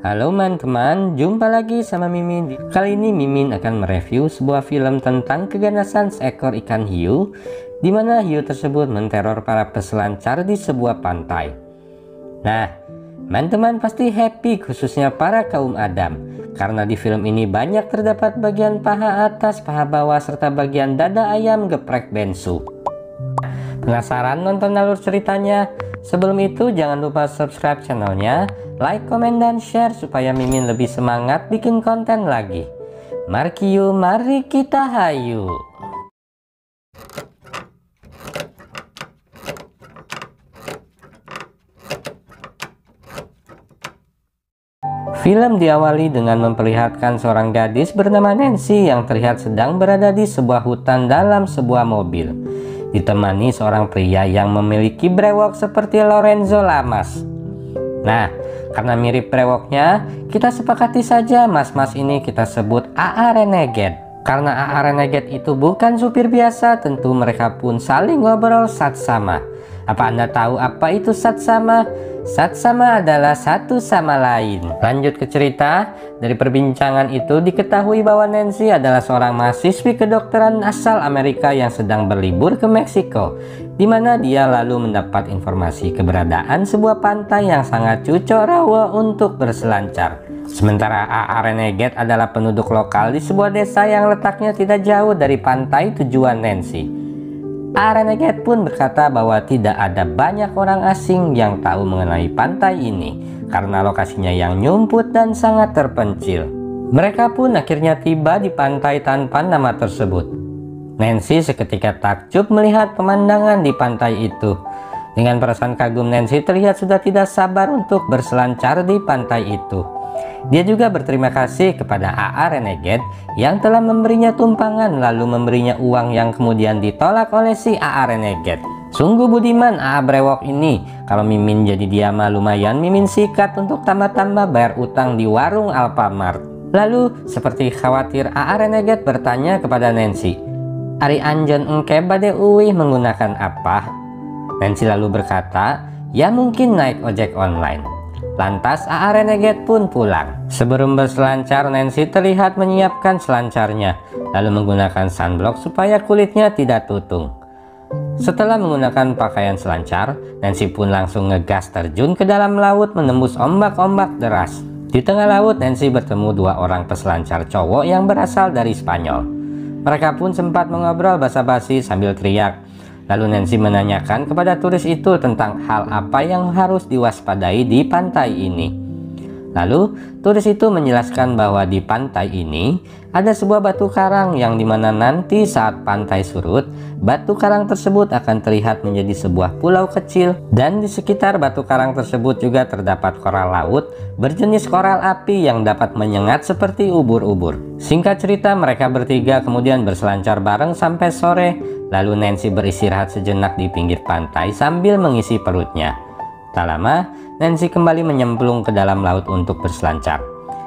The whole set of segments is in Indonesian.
Halo teman-teman, jumpa lagi sama Mimin. Kali ini Mimin akan mereview sebuah film tentang keganasan seekor ikan hiu, di mana hiu tersebut menteror para peselancar di sebuah pantai. Nah, teman-teman pasti happy, khususnya para kaum Adam, karena di film ini banyak terdapat bagian paha atas, paha bawah, serta bagian dada ayam geprek bensu. Penasaran nonton alur ceritanya? Sebelum itu jangan lupa subscribe channelnya, like, komen, dan share supaya Mimin lebih semangat bikin konten lagi. Mari kita hayu. Film diawali dengan memperlihatkan seorang gadis bernama Nancy yang terlihat sedang berada di sebuah hutan dalam sebuah mobil, ditemani seorang pria yang memiliki brewok seperti Lorenzo Lamas. Nah, karena mirip brewoknya, kita sepakati saja mas-mas ini kita sebut AA Renegade. Karena AA Renegade itu bukan supir biasa, tentu mereka pun saling ngobrol satsama. Apa Anda tahu apa itu satsama? Satsama adalah satu sama lain. Lanjut ke cerita. Dari perbincangan itu diketahui bahwa Nancy adalah seorang mahasiswi kedokteran asal Amerika yang sedang berlibur ke Meksiko, di mana dia lalu mendapat informasi keberadaan sebuah pantai yang sangat cucok rawa untuk berselancar. Sementara AA Renegade adalah penduduk lokal di sebuah desa yang letaknya tidak jauh dari pantai tujuan Nancy. AA Renegade pun berkata bahwa tidak ada banyak orang asing yang tahu mengenai pantai ini karena lokasinya yang nyumput dan sangat terpencil. Mereka pun akhirnya tiba di pantai tanpa nama tersebut. Nancy seketika takjub melihat pemandangan di pantai itu. Dengan perasaan kagum, Nancy terlihat sudah tidak sabar untuk berselancar di pantai itu. Dia juga berterima kasih kepada AA Renegade yang telah memberinya tumpangan lalu memberinya uang yang kemudian ditolak oleh si AA Renegade. Sungguh budiman AA Brewok ini. Kalau Mimin jadi dia mah lumayan Mimin sikat untuk tambah-tambah bayar utang di warung Alfamart. Lalu seperti khawatir AA Renegade bertanya kepada Nancy, "Ari anjeun engke bade uwih menggunakan apa?" Nancy lalu berkata, "Ya mungkin naik ojek online." Lantas AA Renegade pun pulang. Sebelum berselancar, Nancy terlihat menyiapkan selancarnya, lalu menggunakan sunblock supaya kulitnya tidak tutung. Setelah menggunakan pakaian selancar, Nancy pun langsung ngegas terjun ke dalam laut menembus ombak-ombak deras. Di tengah laut, Nancy bertemu dua orang peselancar cowok yang berasal dari Spanyol. Mereka pun sempat mengobrol basa-basi sambil teriak. Lalu Nancy menanyakan kepada turis itu tentang hal apa yang harus diwaspadai di pantai ini. Lalu turis itu menjelaskan bahwa di pantai ini ada sebuah batu karang yang dimana nanti saat pantai surut, batu karang tersebut akan terlihat menjadi sebuah pulau kecil, dan di sekitar batu karang tersebut juga terdapat koral laut berjenis koral api yang dapat menyengat seperti ubur-ubur. Singkat cerita, mereka bertiga kemudian berselancar bareng sampai sore. Lalu Nancy beristirahat sejenak di pinggir pantai sambil mengisi perutnya. Tak lama, Nancy kembali menyemplung ke dalam laut untuk berselancar.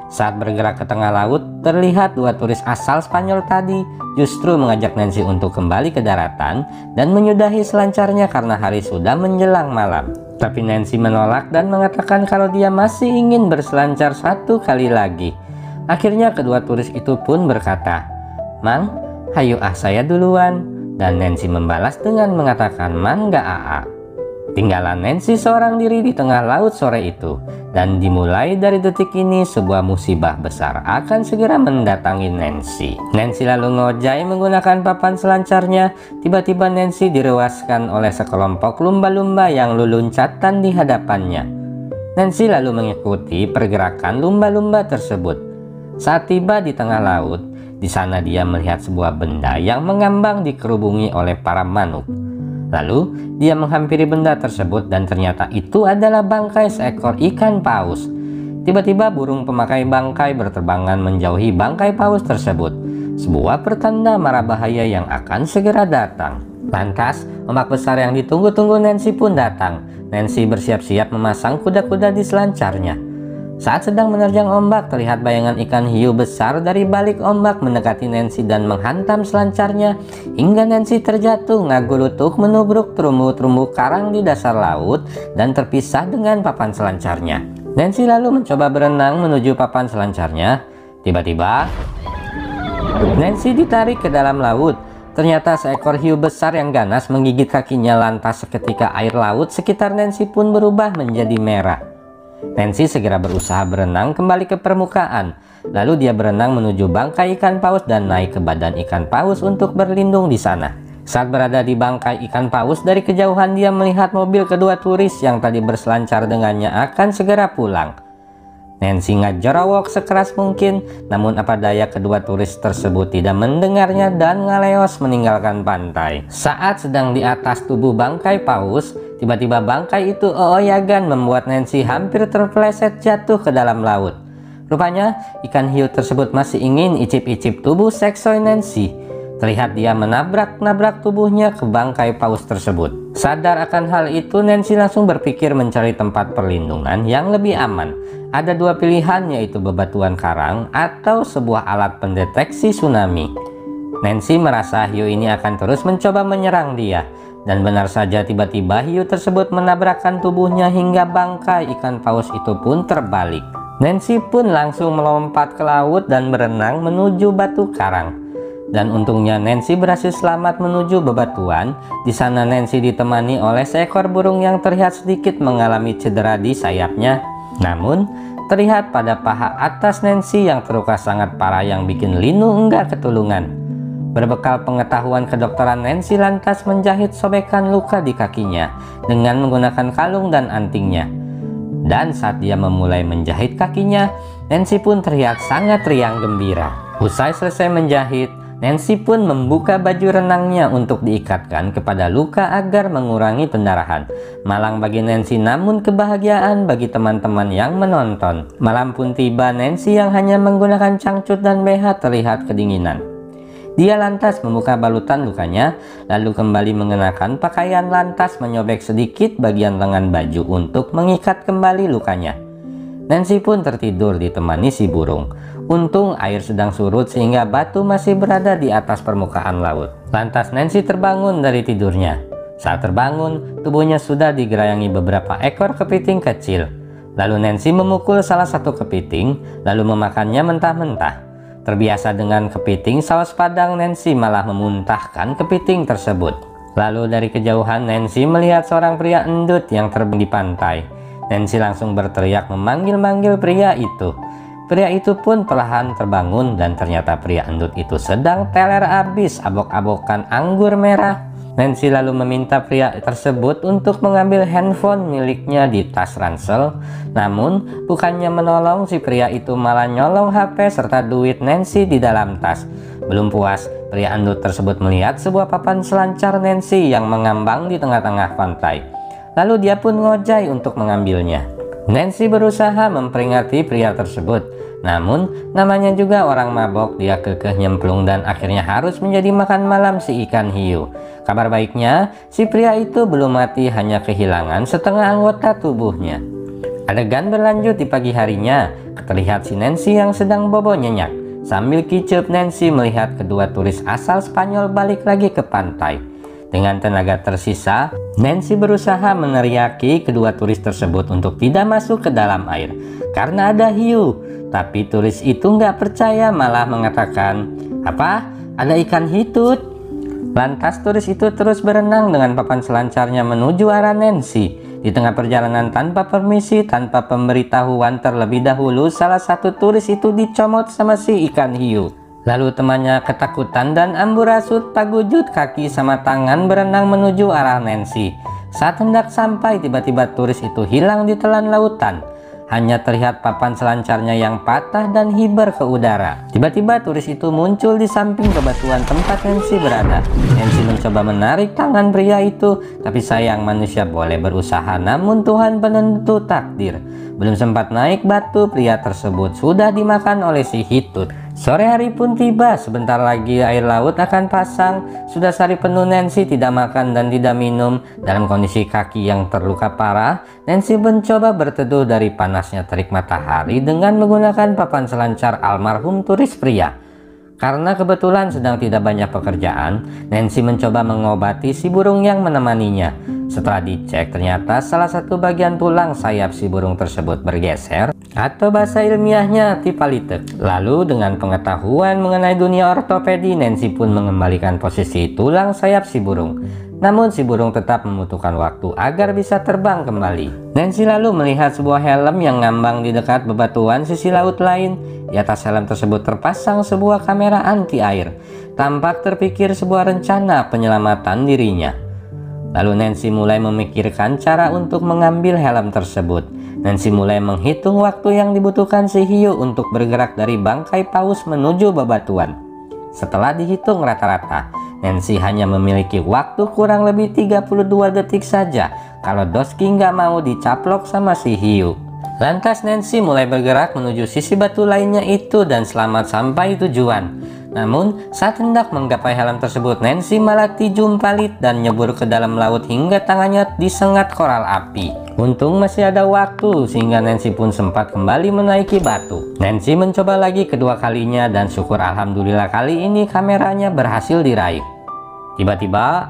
Saat bergerak ke tengah laut, terlihat dua turis asal Spanyol tadi justru mengajak Nancy untuk kembali ke daratan dan menyudahi selancarnya karena hari sudah menjelang malam. Tapi Nancy menolak dan mengatakan kalau dia masih ingin berselancar satu kali lagi. Akhirnya kedua turis itu pun berkata, "Mang, hayu saya duluan." Dan Nancy membalas dengan mengatakan, "Mangga AA." Tinggalan Nancy seorang diri di tengah laut sore itu. Dan dimulai dari detik ini sebuah musibah besar akan segera mendatangi Nancy. Nancy lalu ngojai menggunakan papan selancarnya. Tiba-tiba Nancy direwaskan oleh sekelompok lumba-lumba yang leluncatan di hadapannya. Nancy lalu mengikuti pergerakan lumba-lumba tersebut. Saat tiba di tengah laut, di sana dia melihat sebuah benda yang mengambang dikerubungi oleh para manuk. Lalu dia menghampiri benda tersebut dan ternyata itu adalah bangkai seekor ikan paus. Tiba-tiba burung pemakai bangkai berterbangan menjauhi bangkai paus tersebut. Sebuah pertanda mara bahaya yang akan segera datang. Lantas ombak besar yang ditunggu-tunggu Nancy pun datang. Nancy bersiap-siap memasang kuda-kuda di selancarnya. Saat sedang menerjang ombak, terlihat bayangan ikan hiu besar dari balik ombak mendekati Nancy dan menghantam selancarnya hingga Nancy terjatuh ngagulutuk menubruk terumbu-terumbu karang di dasar laut dan terpisah dengan papan selancarnya. Nancy lalu mencoba berenang menuju papan selancarnya. Tiba-tiba Nancy ditarik ke dalam laut. Ternyata seekor hiu besar yang ganas menggigit kakinya, lantas seketika air laut sekitar Nancy pun berubah menjadi merah. Nancy segera berusaha berenang kembali ke permukaan. Lalu dia berenang menuju bangkai ikan paus dan naik ke badan ikan paus untuk berlindung di sana. Saat berada di bangkai ikan paus, dari kejauhan dia melihat mobil kedua turis yang tadi berselancar dengannya akan segera pulang. Nancy ngejorowok sekeras mungkin, namun apa daya kedua turis tersebut tidak mendengarnya dan ngaleos meninggalkan pantai. Saat sedang di atas tubuh bangkai paus, tiba-tiba bangkai itu ooyagan membuat Nancy hampir terpeleset jatuh ke dalam laut. Rupanya ikan hiu tersebut masih ingin icip-icip tubuh seksoi Nancy. Terlihat dia menabrak-nabrak tubuhnya ke bangkai paus tersebut. Sadar akan hal itu, Nancy langsung berpikir mencari tempat perlindungan yang lebih aman. Ada dua pilihan, yaitu bebatuan karang atau sebuah alat pendeteksi tsunami. Nancy merasa hiu ini akan terus mencoba menyerang dia. Dan benar saja, tiba-tiba hiu tersebut menabrakkan tubuhnya hingga bangkai ikan paus itu pun terbalik. Nancy pun langsung melompat ke laut dan berenang menuju batu karang. Dan untungnya Nancy berhasil selamat menuju bebatuan. Di sana Nancy ditemani oleh seekor burung yang terlihat sedikit mengalami cedera di sayapnya. Namun terlihat pada paha atas Nancy yang terluka sangat parah yang bikin Linu enggak ketulungan. Berbekal pengetahuan kedokteran, Nancy lantas menjahit sobekan luka di kakinya dengan menggunakan kalung dan antingnya. Dan saat dia memulai menjahit kakinya, Nancy pun terlihat sangat riang gembira. Usai selesai menjahit, Nancy pun membuka baju renangnya untuk diikatkan kepada luka agar mengurangi pendarahan. Malang bagi Nancy, namun kebahagiaan bagi teman-teman yang menonton. Malam pun tiba, Nancy yang hanya menggunakan cangcut dan BH terlihat kedinginan. Dia lantas membuka balutan lukanya, lalu kembali mengenakan pakaian, lantas menyobek sedikit bagian lengan baju untuk mengikat kembali lukanya. Nancy pun tertidur ditemani si burung. Untung air sedang surut sehingga batu masih berada di atas permukaan laut. Lantas Nancy terbangun dari tidurnya. Saat terbangun, tubuhnya sudah digerayangi beberapa ekor kepiting kecil. Lalu Nancy memukul salah satu kepiting, lalu memakannya mentah-mentah. Terbiasa dengan kepiting saus padang, Nancy malah memuntahkan kepiting tersebut. Lalu dari kejauhan Nancy melihat seorang pria endut yang terbang di pantai. Nancy langsung berteriak memanggil-manggil pria itu. Pria itu pun perlahan terbangun dan ternyata pria endut itu sedang teler abis abok-abokan anggur merah. Nancy lalu meminta pria tersebut untuk mengambil handphone miliknya di tas ransel. Namun bukannya menolong, si pria itu malah nyolong HP serta duit Nancy di dalam tas. Belum puas, pria endut tersebut melihat sebuah papan selancar Nancy yang mengambang di tengah-tengah pantai. Lalu dia pun ngojai untuk mengambilnya. Nancy berusaha memperingati pria tersebut, namun namanya juga orang mabok, dia kekeh nyemplung dan akhirnya harus menjadi makan malam si ikan hiu. Kabar baiknya, si pria itu belum mati, hanya kehilangan setengah anggota tubuhnya. Adegan berlanjut di pagi harinya, terlihat si Nancy yang sedang bobo nyenyak. Sambil kicep, Nancy melihat kedua turis asal Spanyol balik lagi ke pantai. Dengan tenaga tersisa, Nancy berusaha meneriaki kedua turis tersebut untuk tidak masuk ke dalam air karena ada hiu. Tapi turis itu nggak percaya, malah mengatakan, "Apa? Ada ikan hitut?" Lantas turis itu terus berenang dengan papan selancarnya menuju arah Nancy. Di tengah perjalanan tanpa permisi, tanpa pemberitahuan terlebih dahulu, salah satu turis itu dicomot sama si ikan hiu. Lalu temannya ketakutan dan amburadul pagujud kaki sama tangan berenang menuju arah Nancy. Saat hendak sampai, tiba-tiba turis itu hilang di telan lautan. Hanya terlihat papan selancarnya yang patah dan hiber ke udara. Tiba-tiba turis itu muncul di samping bebatuan tempat Nancy berada. Nancy mencoba menarik tangan pria itu, tapi sayang manusia boleh berusaha, namun Tuhan penentu takdir. Belum sempat naik batu, pria tersebut sudah dimakan oleh si hitut. Sore hari pun tiba, sebentar lagi air laut akan pasang. Sudah sehari penuh Nancy tidak makan dan tidak minum. Dalam kondisi kaki yang terluka parah, Nancy mencoba berteduh dari panasnya terik matahari dengan menggunakan papan selancar almarhum turis pria. Karena kebetulan sedang tidak banyak pekerjaan, Nancy mencoba mengobati si burung yang menemaninya. Setelah dicek, ternyata salah satu bagian tulang sayap si burung tersebut bergeser, atau bahasa ilmiahnya tipalitek. Lalu dengan pengetahuan mengenai dunia ortopedi, Nancy pun mengembalikan posisi tulang sayap si burung. Namun si burung tetap membutuhkan waktu agar bisa terbang kembali. Nancy lalu melihat sebuah helm yang ngambang di dekat bebatuan sisi laut lain. Di atas helm tersebut terpasang sebuah kamera anti air. Tampak terpikir sebuah rencana penyelamatan dirinya. Lalu Nancy mulai memikirkan cara untuk mengambil helm tersebut. Nancy mulai menghitung waktu yang dibutuhkan si hiu untuk bergerak dari bangkai paus menuju bebatuan. Setelah dihitung rata-rata, Nancy hanya memiliki waktu kurang lebih 32 detik saja kalau Doski nggak mau dicaplok sama si hiu. Lantas Nancy mulai bergerak menuju sisi batu lainnya itu dan selamat sampai tujuan. Namun saat hendak menggapai helm tersebut, Nancy malah tijumpalit dan nyebur ke dalam laut hingga tangannya disengat koral api. Untung masih ada waktu sehingga Nancy pun sempat kembali menaiki batu. Nancy mencoba lagi kedua kalinya dan syukur alhamdulillah kali ini kameranya berhasil diraih. Tiba-tiba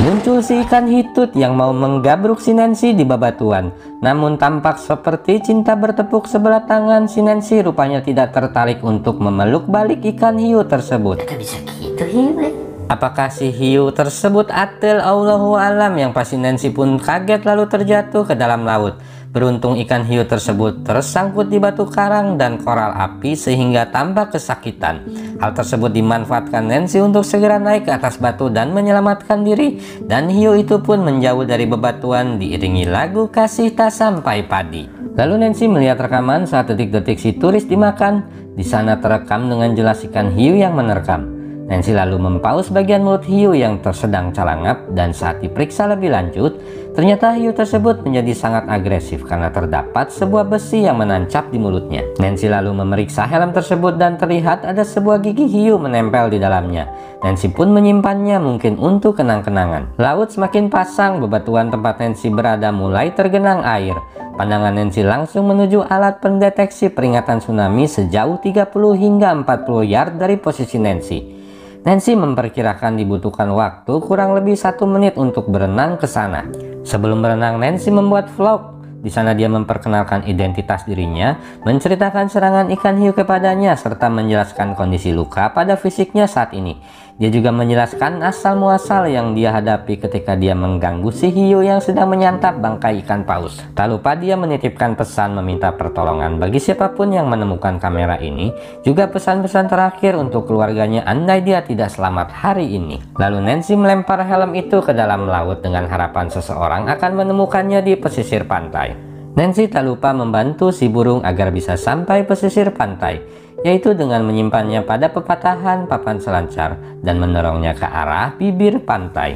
muncul si ikan hitut yang mau menggabruk si Nancy di bebatuan. Namun tampak seperti cinta bertepuk sebelah tangan, si Nancy rupanya tidak tertarik untuk memeluk balik ikan hiu tersebut. Bisa gitu hiu. Apakah si hiu tersebut atel, Allahu alam, yang pasti Nancy pun kaget lalu terjatuh ke dalam laut. Beruntung ikan hiu tersebut tersangkut di batu karang dan koral api sehingga tampak kesakitan. Hal tersebut dimanfaatkan Nancy untuk segera naik ke atas batu dan menyelamatkan diri. Dan hiu itu pun menjauh dari bebatuan diiringi lagu Kasih Tak Sampai Padi. Lalu Nancy melihat rekaman saat detik-detik si turis dimakan. Di sana terekam dengan jelas ikan hiu yang menerkam. Nancy lalu mempaus bagian mulut hiu yang tersedang calangap dan saat diperiksa lebih lanjut, ternyata hiu tersebut menjadi sangat agresif karena terdapat sebuah besi yang menancap di mulutnya. Nancy lalu memeriksa helm tersebut dan terlihat ada sebuah gigi hiu menempel di dalamnya. Nancy pun menyimpannya mungkin untuk kenang-kenangan. Laut semakin pasang, bebatuan tempat Nancy berada mulai tergenang air. Pandangan Nancy langsung menuju alat pendeteksi peringatan tsunami sejauh 30 hingga 40 yard dari posisi Nancy. Nancy memperkirakan dibutuhkan waktu kurang lebih 1 menit untuk berenang ke sana. Sebelum berenang, Nancy membuat vlog. Di sana dia memperkenalkan identitas dirinya, menceritakan serangan ikan hiu kepadanya, serta menjelaskan kondisi luka pada fisiknya saat ini. Dia juga menjelaskan asal-muasal yang dia hadapi ketika dia mengganggu si hiu yang sedang menyantap bangkai ikan paus. Tak lupa dia menitipkan pesan meminta pertolongan bagi siapapun yang menemukan kamera ini, juga pesan-pesan terakhir untuk keluarganya andai dia tidak selamat hari ini. Lalu Nancy melempar helm itu ke dalam laut dengan harapan seseorang akan menemukannya di pesisir pantai. Nancy tak lupa membantu si burung agar bisa sampai pesisir pantai, yaitu dengan menyimpannya pada pepatahan papan selancar dan mendorongnya ke arah bibir pantai.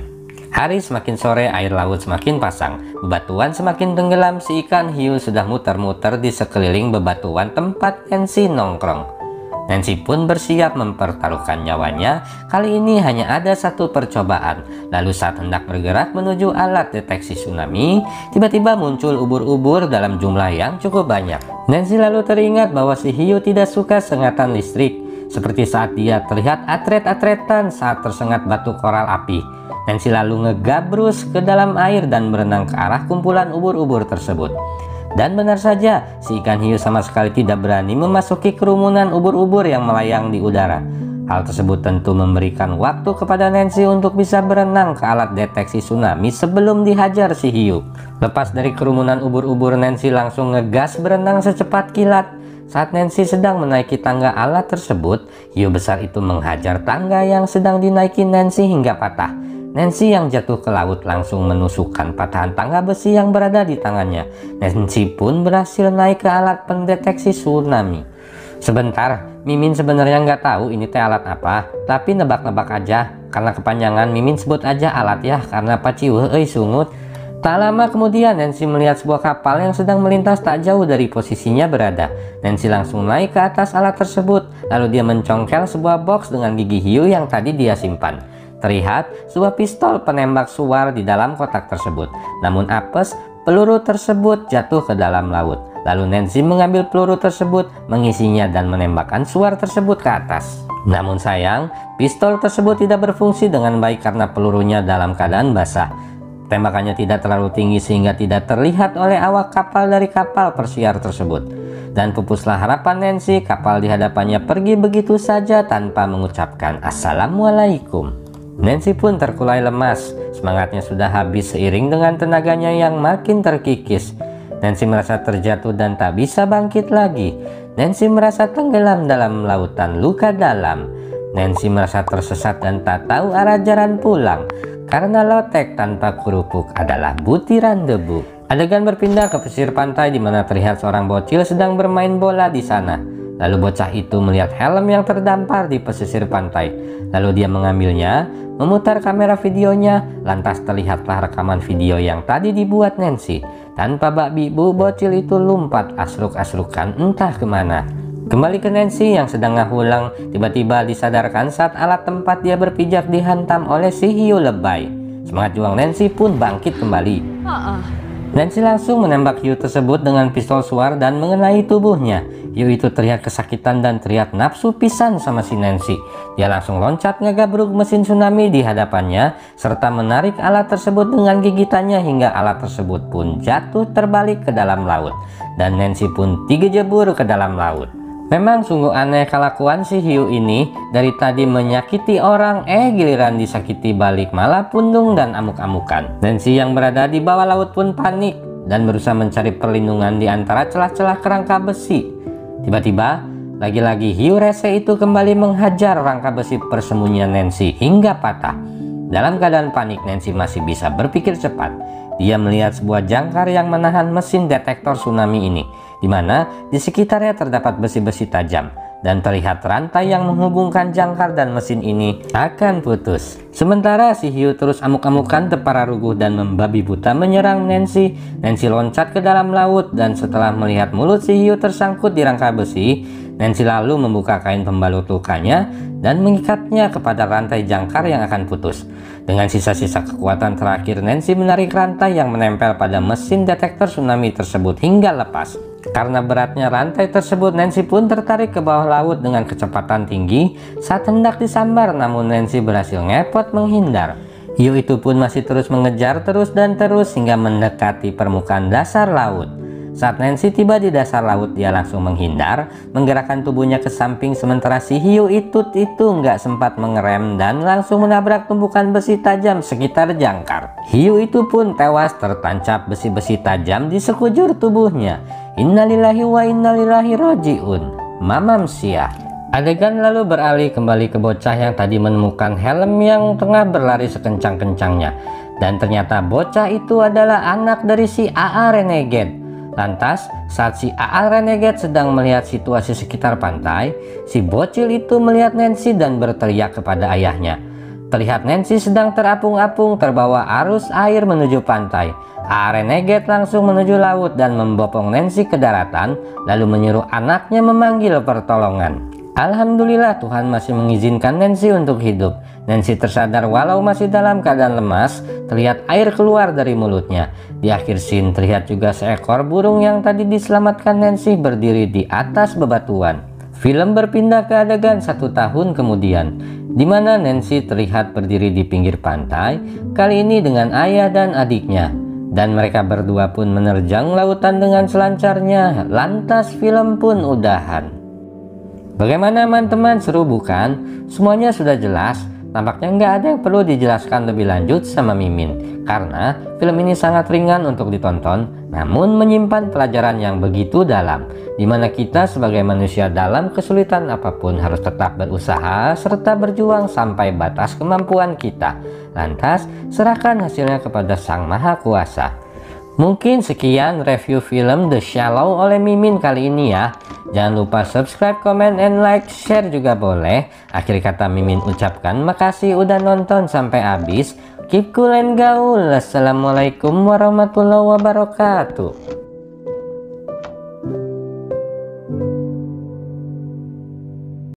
Hari semakin sore, air laut semakin pasang, bebatuan semakin tenggelam, si ikan hiu sudah muter-muter di sekeliling bebatuan tempat Nancy nongkrong. Nancy pun bersiap mempertaruhkan nyawanya. Kali ini hanya ada satu percobaan. Lalu saat hendak bergerak menuju alat deteksi tsunami, tiba-tiba muncul ubur-ubur dalam jumlah yang cukup banyak. Nancy lalu teringat bahwa si hiu tidak suka sengatan listrik, seperti saat dia terlihat atret-atretan saat tersengat batu koral api. Nancy lalu ngegabrus ke dalam air dan berenang ke arah kumpulan ubur-ubur tersebut. Dan benar saja, si ikan hiu sama sekali tidak berani memasuki kerumunan ubur-ubur yang melayang di udara. Hal tersebut tentu memberikan waktu kepada Nancy untuk bisa berenang ke alat deteksi tsunami sebelum dihajar si hiu. Lepas dari kerumunan ubur-ubur, Nancy langsung ngegas berenang secepat kilat. Saat Nancy sedang menaiki tangga alat tersebut, hiu besar itu menghajar tangga yang sedang dinaiki Nancy hingga patah. Nancy yang jatuh ke laut langsung menusukkan patahan tangga besi yang berada di tangannya. Nancy pun berhasil naik ke alat pendeteksi tsunami. Sebentar, Mimin sebenarnya nggak tahu ini teh alat apa, tapi nebak-nebak aja. Karena kepanjangan, Mimin sebut aja alat ya, karena paciweuh euy sungut. Tak lama kemudian Nancy melihat sebuah kapal yang sedang melintas tak jauh dari posisinya berada. Nancy langsung naik ke atas alat tersebut, lalu dia mencongkel sebuah box dengan gigi hiu yang tadi dia simpan. Terlihat sebuah pistol penembak suar di dalam kotak tersebut. Namun apes, peluru tersebut jatuh ke dalam laut. Lalu Nancy mengambil peluru tersebut, mengisinya dan menembakkan suar tersebut ke atas. Namun sayang, pistol tersebut tidak berfungsi dengan baik karena pelurunya dalam keadaan basah. Tembakannya tidak terlalu tinggi sehingga tidak terlihat oleh awak kapal dari kapal persiar tersebut. Dan pupuslah harapan Nancy, kapal di hadapannya pergi begitu saja tanpa mengucapkan Assalamualaikum. Nancy pun terkulai lemas, semangatnya sudah habis seiring dengan tenaganya yang makin terkikis. Nancy merasa terjatuh dan tak bisa bangkit lagi. Nancy merasa tenggelam dalam lautan luka dalam. Nancy merasa tersesat dan tak tahu arah jalan pulang, karena lotek tanpa kerupuk adalah butiran debu. Adegan berpindah ke pesisir pantai di mana terlihat seorang bocil sedang bermain bola di sana. Lalu bocah itu melihat helm yang terdampar di pesisir pantai. Lalu dia mengambilnya, memutar kamera videonya, lantas terlihatlah rekaman video yang tadi dibuat Nancy. Tanpa babi bu, bocil itu lompat asruk-asrukan entah kemana. Kembali ke Nancy yang sedang ngahulang, tiba-tiba disadarkan saat alat tempat dia berpijak dihantam oleh si hiu lebay. Semangat juang Nancy pun bangkit kembali. Nancy langsung menembak hiu tersebut dengan pistol suar dan mengenai tubuhnya. Hiu itu terlihat kesakitan dan terlihat nafsu pisan sama si Nancy. Dia langsung loncat ngegabruk mesin tsunami di hadapannya serta menarik alat tersebut dengan gigitannya hingga alat tersebut pun jatuh terbalik ke dalam laut. Dan Nancy pun digejebur ke dalam laut. Memang sungguh aneh kelakuan si hiu ini, dari tadi menyakiti orang, giliran disakiti balik malah pundung dan amuk-amukan. Nancy yang berada di bawah laut pun panik dan berusaha mencari perlindungan di antara celah-celah kerangka besi. Tiba-tiba, lagi-lagi hiu rese itu kembali menghajar rangka besi persembunyian Nancy hingga patah. Dalam keadaan panik, Nancy masih bisa berpikir cepat. Dia melihat sebuah jangkar yang menahan mesin detektor tsunami ini, di mana di sekitarnya terdapat besi-besi tajam dan terlihat rantai yang menghubungkan jangkar dan mesin ini akan putus. Sementara si hiu terus amuk-amukan tepararuguh dan membabi buta menyerang Nancy. Nancy loncat ke dalam laut dan setelah melihat mulut si hiu tersangkut di rangka besi, Nancy lalu membuka kain pembalut lukanya dan mengikatnya kepada rantai jangkar yang akan putus. Dengan sisa-sisa kekuatan terakhir, Nancy menarik rantai yang menempel pada mesin detektor tsunami tersebut hingga lepas. Karena beratnya rantai tersebut, Nancy pun tertarik ke bawah laut dengan kecepatan tinggi saat hendak disambar, namun Nancy berhasil ngepot menghindar. Hiu itu pun masih terus mengejar terus hingga mendekati permukaan dasar laut. Saat Nancy tiba di dasar laut, dia langsung menghindar, menggerakkan tubuhnya ke samping, sementara si hiu itu nggak sempat mengerem dan langsung menabrak tumpukan besi tajam sekitar jangkar. Hiu itu pun tewas tertancap besi-besi tajam di sekujur tubuhnya. Innalillahi wa innalillahi roji'un. Mamam Syah. Adegan lalu beralih kembali ke bocah yang tadi menemukan helm yang tengah berlari sekencang-kencangnya. Dan ternyata bocah itu adalah anak dari si AA Renegade. Lantas, saat si AA Renegade sedang melihat situasi sekitar pantai, si bocil itu melihat Nancy dan berteriak kepada ayahnya. Terlihat Nancy sedang terapung-apung terbawa arus air menuju pantai. AA Renegade langsung menuju laut dan membopong Nancy ke daratan, lalu menyuruh anaknya memanggil pertolongan. Alhamdulillah, Tuhan masih mengizinkan Nancy untuk hidup. Nancy tersadar walau masih dalam keadaan lemas, terlihat air keluar dari mulutnya. Di akhir scene terlihat juga seekor burung yang tadi diselamatkan Nancy berdiri di atas bebatuan. Film berpindah ke adegan 1 tahun kemudian, di mana Nancy terlihat berdiri di pinggir pantai, kali ini dengan ayah dan adiknya. Dan mereka berdua pun menerjang lautan dengan selancarnya, lantas film pun udahan. Bagaimana teman-teman, seru bukan? Semuanya sudah jelas. Tampaknya nggak ada yang perlu dijelaskan lebih lanjut sama Mimin, karena film ini sangat ringan untuk ditonton, namun menyimpan pelajaran yang begitu dalam, dimana kita sebagai manusia dalam kesulitan apapun harus tetap berusaha serta berjuang sampai batas kemampuan kita. Lantas serahkan hasilnya kepada Sang Maha Kuasa. Mungkin sekian review film The Shallow oleh Mimin kali ini ya. Jangan lupa subscribe, comment, and like, share juga boleh. Akhir kata Mimin ucapkan makasih udah nonton sampai habis. Keep cool and gaul. Assalamualaikum warahmatullahi wabarakatuh.